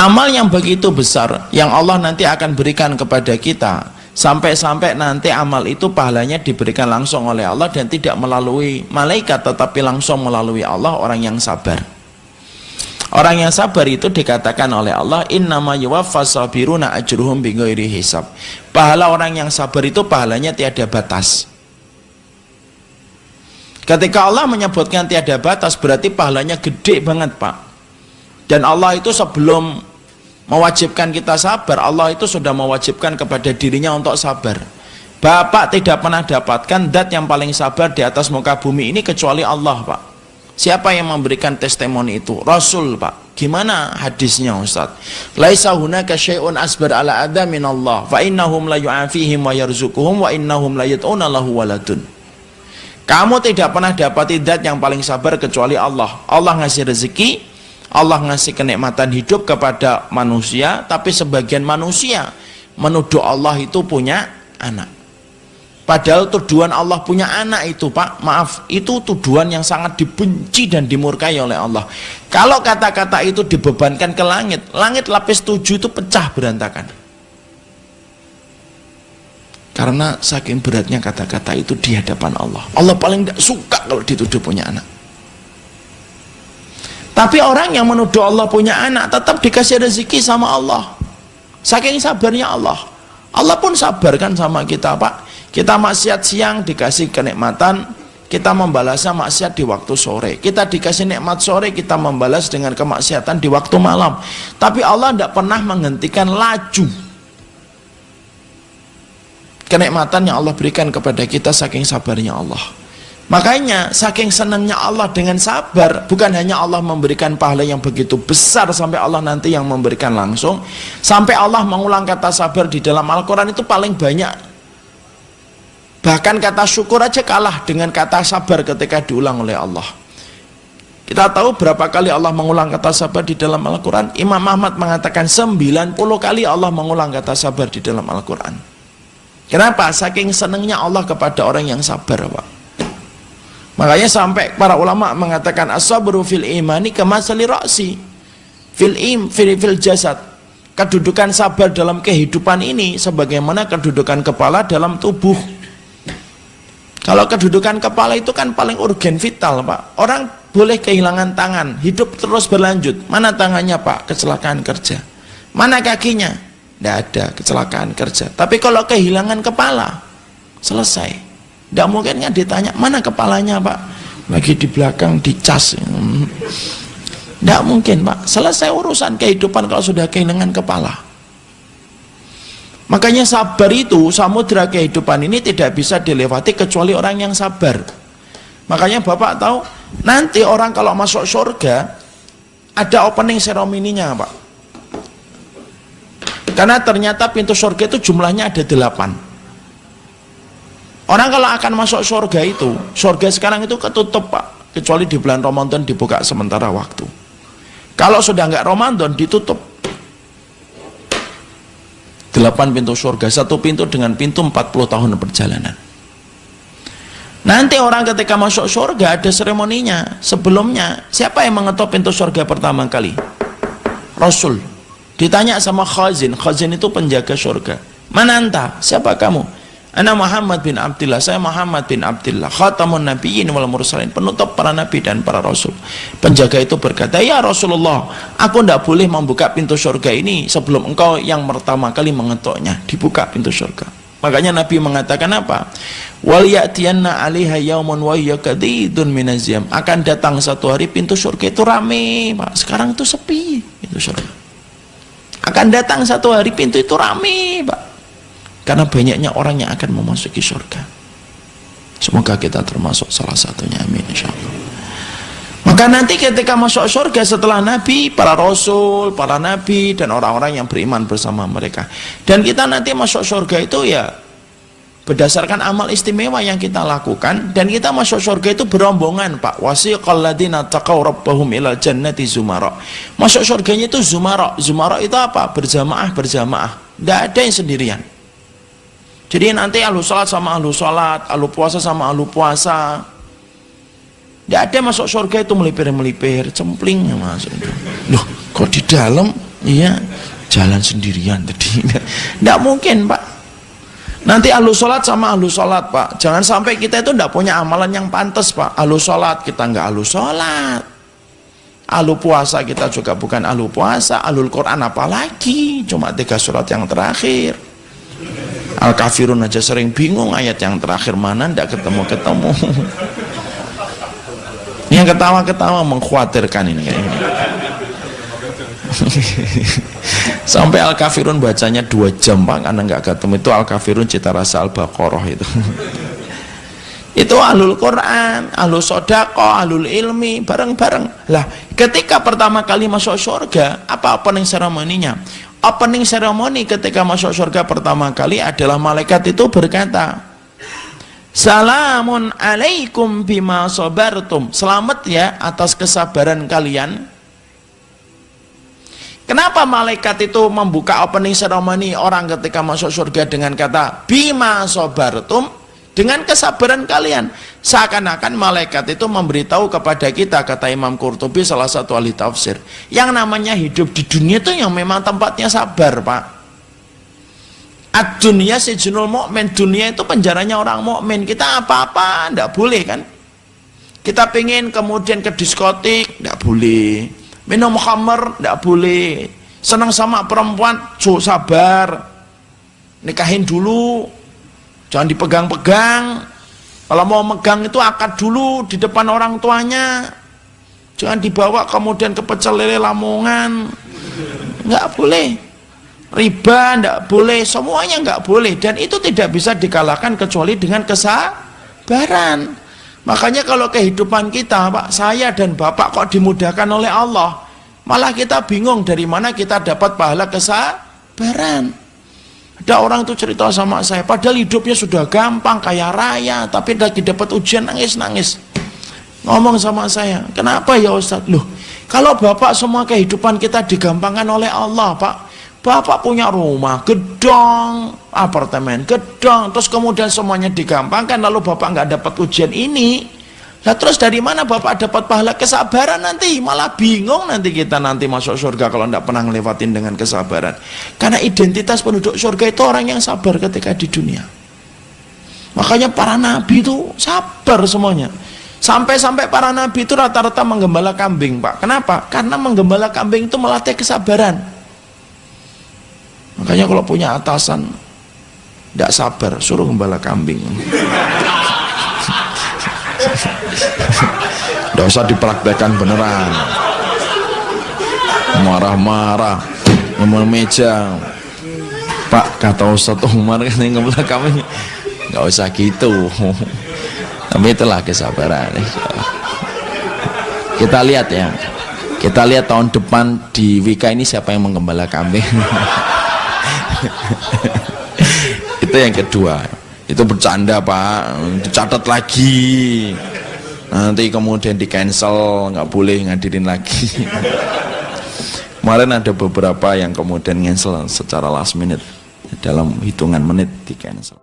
Amal yang begitu besar yang Allah nanti akan berikan kepada kita, sampai-sampai nanti amal itu pahalanya diberikan langsung oleh Allah dan tidak melalui malaikat tetapi langsung melalui Allah, orang yang sabar. Orang yang sabar itu dikatakan oleh Allah, innama yuwaffas sabiruna ajruhum bighairi hisab. Pahala orang yang sabar itu pahalanya tiada batas. Ketika Allah menyebutkan tiada batas, berarti pahalanya gede banget, Pak. Dan Allah itu sebelum mewajibkan kita sabar, Allah itu sudah mewajibkan kepada dirinya untuk sabar. Bapak tidak pernah dapatkan zat yang paling sabar di atas muka bumi ini kecuali Allah, Pak. Siapa yang memberikan testimoni itu? Rasul, Pak. Gimana hadisnya, Ustaz? Laisa hunaka syai'un asbar ala adza min Allah, fa innahum la yu'afihim wa yarzuquhum wa innahum la yat'una lahu waladun. Kamu tidak pernah dapati zat yang paling sabar kecuali Allah. Allah ngasih rezeki, Allah ngasih kenikmatan hidup kepada manusia, tapi sebagian manusia menuduh Allah itu punya anak. Padahal tuduhan Allah punya anak itu, Pak, maaf, itu tuduhan yang sangat dibenci dan dimurkai oleh Allah. Kalau kata-kata itu dibebankan ke langit, langit lapis 7 itu pecah berantakan. Karena saking beratnya kata-kata itu di hadapan Allah. Allah paling tidak suka kalau dituduh punya anak. Tapi orang yang menuduh Allah punya anak tetap dikasih rezeki sama Allah. Saking sabarnya Allah. Allah pun sabar kan sama kita, Pak. Kita maksiat siang dikasih kenikmatan, kita membalasnya maksiat di waktu sore. Kita dikasih nikmat sore, kita membalas dengan kemaksiatan di waktu malam. Tapi Allah tidak pernah menghentikan laju kenikmatan yang Allah berikan kepada kita saking sabarnya Allah. Makanya saking senangnya Allah dengan sabar, bukan hanya Allah memberikan pahala yang begitu besar sampai Allah nanti yang memberikan langsung, sampai Allah mengulang kata sabar di dalam Al-Quran itu paling banyak. Bahkan kata syukur aja kalah dengan kata sabar ketika diulang oleh Allah. Kita tahu berapa kali Allah mengulang kata sabar di dalam Al-Quran? Imam Ahmad mengatakan 90 kali Allah mengulang kata sabar di dalam Al-Quran. Kenapa? Saking senangnya Allah kepada orang yang sabar, Pak. Makanya sampai para ulama mengatakan as-sabru fil imani kamasali ra'si fil jasad. Kedudukan sabar dalam kehidupan ini sebagaimana kedudukan kepala dalam tubuh. Kalau kedudukan kepala itu kan paling urgen vital, Pak. Orang boleh kehilangan tangan, hidup terus berlanjut. Mana tangannya, Pak? Kecelakaan kerja. Mana kakinya? Tidak ada, kecelakaan kerja. Tapi kalau kehilangan kepala, selesai. Tidak mungkin kan ditanya, mana kepalanya, Pak? Lagi di belakang dicas. Tidak mungkin, Pak. Selesai urusan kehidupan kalau sudah kehilangan kepala. Makanya sabar itu, samudra kehidupan ini tidak bisa dilewati kecuali orang yang sabar. Makanya Bapak tahu, nanti orang kalau masuk surga ada opening ceremony-nya, Pak. Karena ternyata pintu surga itu jumlahnya ada 8. Orang kalau akan masuk surga itu, surga sekarang itu ketutup, Pak. Kecuali di bulan Ramadan dibuka sementara waktu. Kalau sudah nggak Ramadan ditutup. 8 pintu surga, 1 pintu dengan pintu 40 tahun perjalanan. Nanti orang ketika masuk surga ada seremoninya. Sebelumnya, siapa yang mengetuk pintu surga pertama kali? Rasul. Ditanya sama khazin, khazin itu penjaga surga. Mana anta? Siapa kamu? Ana Muhammad bin Abdillah, saya Muhammad bin Abdillah, khatamun nabiyyin wal mursalin, penutup para nabi dan para rasul. Penjaga itu berkata, ya Rasulullah, aku tidak boleh membuka pintu surga ini sebelum engkau yang pertama kali mengetuknya. Dibuka pintu surga. Makanya Nabi mengatakan apa? Wal ya'tiyanna 'alaiha yaumun wa hiya kadidun minazyam. Akan datang satu hari pintu surga itu rame, Pak. Sekarang itu sepi pintu surga. Akan datang satu hari pintu itu rame, Pak. Karena banyaknya orang yang akan memasuki surga. Semoga kita termasuk salah satunya, amin insyaallah. Maka nanti ketika masuk surga setelah Nabi, para Rasul, para Nabi dan orang-orang yang beriman bersama mereka. Dan kita nanti masuk surga itu ya berdasarkan amal istimewa yang kita lakukan. Dan kita masuk surga itu berombongan, Pak. Wasiqal ladzina taqaw rabbahum ilal jannati zumara. Masuk surganya itu zumara. Zumara itu apa? Berjamaah. Tidak ada yang sendirian. Jadi nanti ahlu sholat sama ahlu sholat, ahlu puasa sama ahlu puasa. Tidak ada masuk surga itu melipir-melipir, cempling ya masuk. Loh, kok di dalam Iya, jalan sendirian tadi. Tidak mungkin Pak. Nanti ahlu sholat sama ahlu sholat Pak. Jangan sampai kita itu tidak punya amalan yang pantas Pak. Ahlu sholat kita nggak ahlu sholat. Ahlu puasa kita juga bukan ahlu puasa. Ahlul Quran apalagi, cuma 3 surat yang terakhir. Al-Kafirun aja sering bingung ayat yang terakhir mana, tidak ketemu-ketemu. Yang ketawa-ketawa mengkhawatirkan ini kayaknya. Sampai Al-Kafirun bacanya 2 jam Pak, karena nggak ketemu. Itu Al-Kafirun cita rasa Al-Baqarah itu. Itu ahlul Quran, ahlul sodaqah, ahlul ilmi, bareng-bareng. Lah, ketika pertama kali masuk surga, apa opening ceremony-nya? Opening ceremony ketika masuk surga pertama kali adalah malaikat itu berkata, Salamun alaikum bima sabartum. Selamat ya atas kesabaran kalian. Kenapa malaikat itu membuka opening ceremony orang ketika masuk surga dengan kata bima sabartum, dengan kesabaran kalian? Seakan-akan malaikat itu memberitahu kepada kita, kata Imam Qurtubi salah satu ahli tafsir, yang namanya hidup di dunia itu yang memang tempatnya sabar Pak. Ad-dunya sijnul mu'min, dunia itu penjaranya orang mukmin. Kita apa-apa tidak boleh kan. Kita pengen kemudian ke diskotik tidak boleh, minum khamr tidak boleh, senang sama perempuan sabar, nikahin dulu, jangan dipegang-pegang. Kalau mau megang itu akad dulu di depan orang tuanya, jangan dibawa kemudian ke Pecel Lele Lamongan, nggak boleh. Riba nggak boleh, semuanya nggak boleh, dan itu tidak bisa dikalahkan kecuali dengan kesabaran. Makanya kalau kehidupan kita Pak, saya dan Bapak kok dimudahkan oleh Allah, malah kita bingung dari mana kita dapat pahala kesabaran. Ada orang tuh cerita sama saya, padahal hidupnya sudah gampang, kaya raya, tapi lagi dapat ujian nangis-nangis. Ngomong sama saya, kenapa ya Ustadz? Loh, kalau Bapak semua kehidupan kita digampangkan oleh Allah Pak. Bapak punya rumah gedong, apartemen gedong, terus kemudian semuanya digampangkan, lalu Bapak nggak dapat ujian ini. Nah terus dari mana Bapak dapat pahala kesabaran nanti? Malah bingung nanti kita nanti masuk surga kalau nggak pernah ngelewatin dengan kesabaran. Karena identitas penduduk surga itu orang yang sabar ketika di dunia. Makanya para nabi itu sabar semuanya. Sampai-sampai para nabi itu rata-rata menggembala kambing Pak. Kenapa? Karena menggembala kambing itu melatih kesabaran. Makanya kalau punya atasan tidak sabar, suruh gembala kambing. Tidak usah dipraktekkan beneran. Marah-marah, ngomong meja. Pak, kata Ustadz Umar kan yang gembala kambing. Nggak usah gitu. Tapi itulah kesabaran. Kita lihat ya. Kita lihat tahun depan di Wika ini siapa yang menggembala kambing. Itu yang kedua. Itu bercanda Pak, dicatat lagi, nanti kemudian di cancel, nggak boleh ngadirin lagi. Kemarin ada beberapa yang kemudian cancel secara last minute, dalam hitungan menit di cancel.